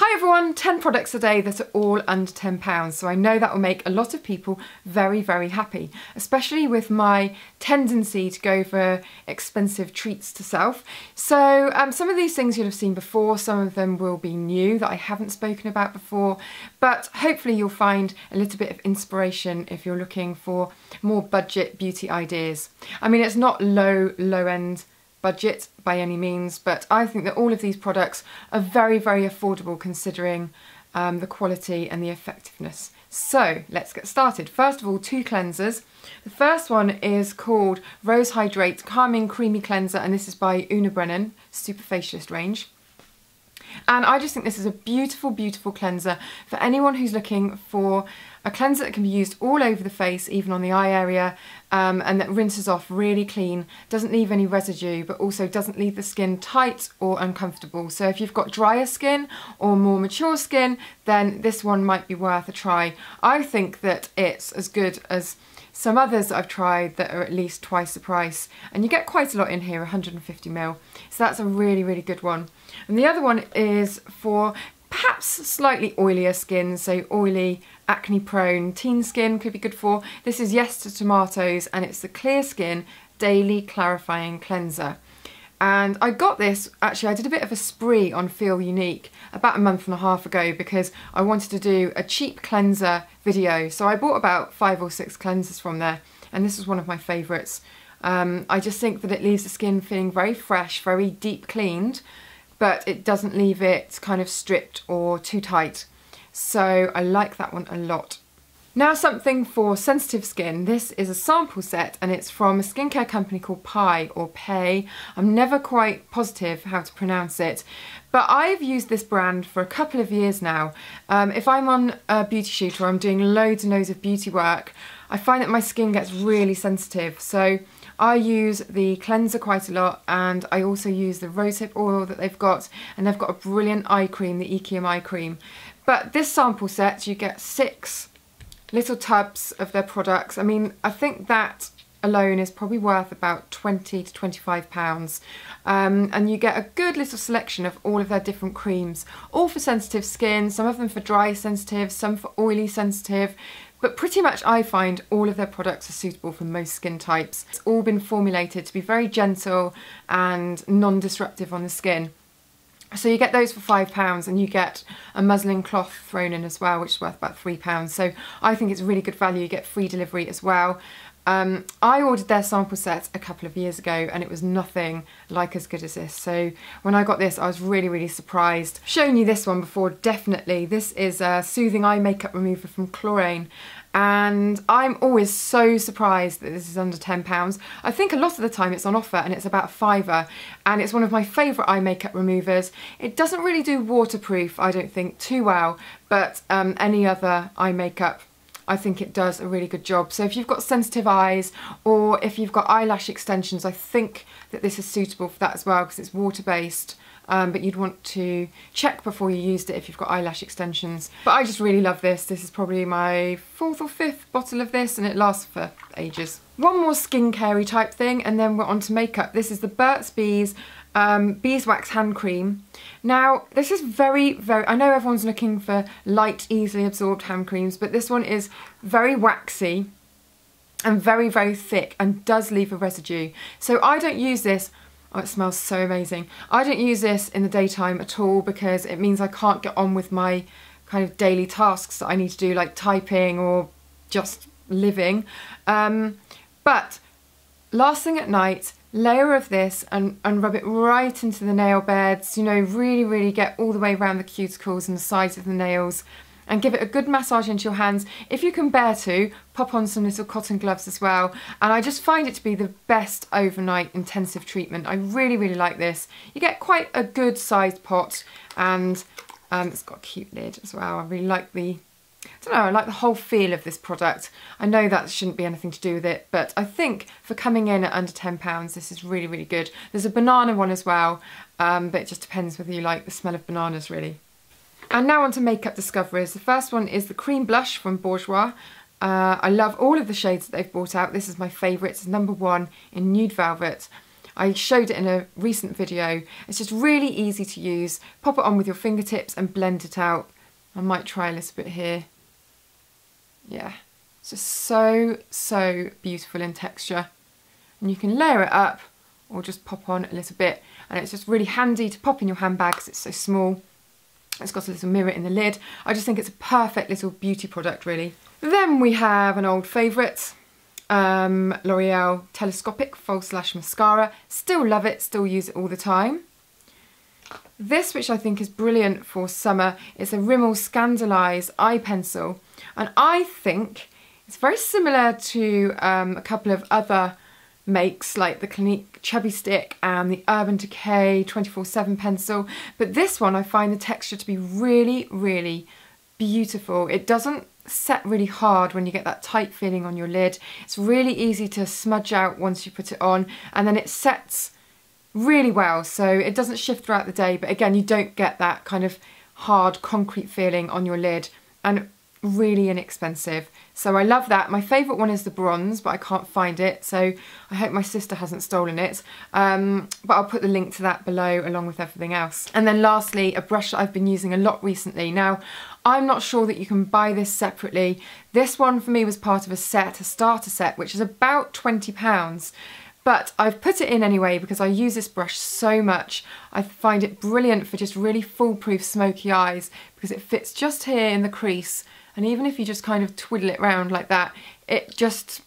Hi everyone, 10 products a day that are all under £10, so I know that will make a lot of people very, very happy, especially with my tendency to go for expensive treats to self. So some of these things you'll have seen before, some of them will be new that I haven't spoken about before, but hopefully you'll find a little bit of inspiration if you're looking for more budget beauty ideas. I mean, it's not low end budget by any means, but I think that all of these products are very, very affordable considering the quality and the effectiveness. So let's get started. First of all, two cleansers. The first one is called Rose Hydrate Calming Creamy Cleanser, and this is by Una Brennan, Super Facialist range. And I just think this is a beautiful, beautiful cleanser for anyone who's looking for a cleanser that can be used all over the face, even on the eye area, and that rinses off really clean, doesn't leave any residue, but also doesn't leave the skin tight or uncomfortable. So if you've got drier skin or more mature skin, then this one might be worth a try. I think that it's as good as some others that I've tried that are at least twice the price, and you get quite a lot in here, 150ml, so that's a really, really good one. And the other one is for perhaps slightly oilier skin, so oily, acne prone, teen skin could be good for. This is Yes to Tomatoes, and it's the Clear Skin Daily Clarifying Cleanser. And I got this, actually I did a bit of a spree on Feel Unique about a month and a half ago because I wanted to do a cheap cleanser video. So I bought about 5 or 6 cleansers from there, and this was one of my favourites. I just think that it leaves the skin feeling very fresh, very deep cleaned, but it doesn't leave it kind of stripped or too tight. So I like that one a lot. Now something for sensitive skin. This is a sample set and it's from a skincare company called Pai or Pay. I'm never quite positive how to pronounce it, but I've used this brand for a couple of years now. If I'm on a beauty shoot or I'm doing loads and loads of beauty work, I find that my skin gets really sensitive. So I use the cleanser quite a lot, and I also use the rosehip oil that they've got, and they've got a brilliant eye cream, the Ekium eye cream. But this sample set, you get 6 little tubs of their products. I mean, I think that alone is probably worth about £20 to £25. And you get a good little selection of all of their different creams, all for sensitive skin, some of them for dry sensitive, some for oily sensitive, but pretty much I find all of their products are suitable for most skin types. It's all been formulated to be very gentle and non-disruptive on the skin. So you get those for £5, and you get a muslin cloth thrown in as well, which is worth about £3. So I think it's really good value. You get free delivery as well. I ordered their sample set a couple of years ago and it was nothing like as good as this. So when I got this, I was really, really surprised. I've shown you this one before, definitely. This is a soothing eye makeup remover from Chlorane. And I'm always so surprised that this is under £10. I think a lot of the time it's on offer and it's about a £5, and it's one of my favourite eye makeup removers. It doesn't really do waterproof, I don't think, too well, but any other eye makeup, I think it does a really good job. So if you've got sensitive eyes or if you've got eyelash extensions, I think that this is suitable for that as well because it's water-based. But you'd want to check before you used it if you've got eyelash extensions. But I just really love this. This is probably my 4th or 5th bottle of this, and it lasts for ages. One more skincare-y type thing, and then we're on to makeup. This is the Burt's Bees Beeswax Hand Cream. Now, this is very, very, I know everyone's looking for light, easily absorbed hand creams, but this one is very waxy and very, very thick and does leave a residue. So I don't use this. Oh, it smells so amazing. I don't use this in the daytime at all because it means I can't get on with my kind of daily tasks that I need to do, like typing or just living. But last thing at night, layer of this and rub it right into the nail beds, you know, really, really get all the way around the cuticles and the sides of the nails, and give it a good massage into your hands. If you can bear to, pop on some little cotton gloves as well. And I just find it to be the best overnight intensive treatment. I really, really like this. You get quite a good sized pot, and it's got a cute lid as well. I really like I like the whole feel of this product. I know that shouldn't be anything to do with it, but I think for coming in at under £10, this is really, really good. There's a banana one as well, but it just depends whether you like the smell of bananas, really. And now on to makeup discoveries. The first one is the cream blush from Bourjois. I love all of the shades that they've brought out. This is my favourite. It's #1 in Nude Velvet. I showed it in a recent video. It's just really easy to use. Pop it on with your fingertips and blend it out. I might try a little bit here. Yeah, it's just so beautiful in texture. And you can layer it up or just pop on a little bit. And it's just really handy to pop in your handbag because it's so small. It's got a little mirror in the lid. I just think it's a perfect little beauty product, really. Then we have an old favourite, L'Oreal Telescopic False Lash Mascara. Still love it, still use it all the time. This, which I think is brilliant for summer, is a Rimmel Scandalise eye pencil. And I think it's very similar to a couple of other makes like the Clinique Chubby Stick and the Urban Decay 24/7 pencil, but this one I find the texture to be really beautiful. It doesn't set really hard when you get that tight feeling on your lid. It's really easy to smudge out once you put it on, and then it sets really well, so it doesn't shift throughout the day, but again, you don't get that kind of hard concrete feeling on your lid, and really inexpensive. So I love that. My favourite one is the bronze, but I can't find it, so I hope my sister hasn't stolen it. But I'll put the link to that below along with everything else. And then lastly, a brush that I've been using a lot recently. Now, I'm not sure that you can buy this separately. This one for me was part of a set, a starter set, which is about £20. But I've put it in anyway because I use this brush so much. I find it brilliant for just really foolproof smoky eyes because it fits just here in the crease. And even if you just kind of twiddle it around like that, it just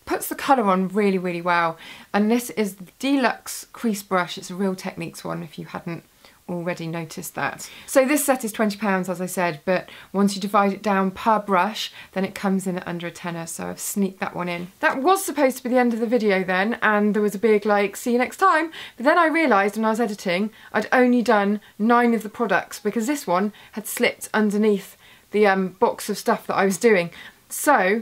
puts the colour on really well. And this is the Deluxe Crease Brush. It's a Real Techniques one if you hadn't already noticed that. So this set is £20, as I said, but once you divide it down per brush, then it comes in at under a tenner, so I've sneaked that one in. That was supposed to be the end of the video then, and there was a big like, see you next time, but then I realised when I was editing, I'd only done 9 of the products because this one had slipped underneath the box of stuff that I was doing. So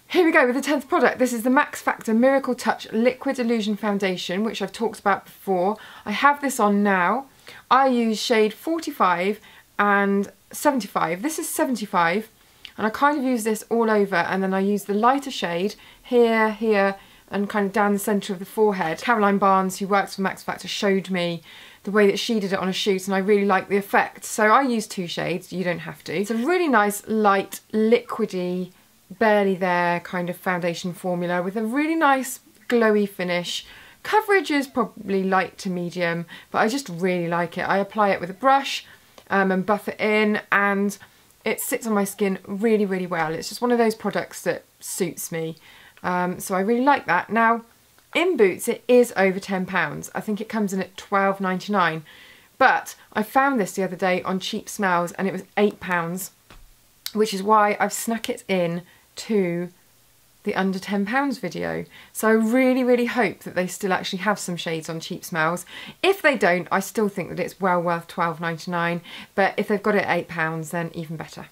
here we go with the 10th product. This is the Max Factor Miracle Touch Liquid Illusion Foundation, which I've talked about before. I have this on now. I use shade 45 and 75. This is 75, and I kind of use this all over, and then I use the lighter shade here, and kind of down the centre of the forehead. Caroline Barnes, who works for Max Factor, showed me the way that she did it on a shoot, and I really like the effect. So I use 2 shades, you don't have to. It's a really nice, light, liquidy, barely there kind of foundation formula with a really nice glowy finish. Coverage is probably light to medium, but I just really like it. I apply it with a brush and buff it in, and it sits on my skin really well. It's just one of those products that suits me. So I really like that. Now, in Boots it is over £10. I think it comes in at £12.99. But I found this the other day on Cheap Smells and it was £8, which is why I've snuck it in to the under £10 video. So I really hope that they still actually have some shades on Cheap Smells. If they don't, I still think that it's well worth £12.99, but if they've got it at £8, then even better.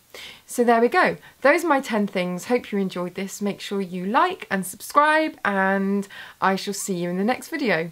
So there we go. Those are my 10 things. Hope you enjoyed this. Make sure you like and subscribe, and I shall see you in the next video.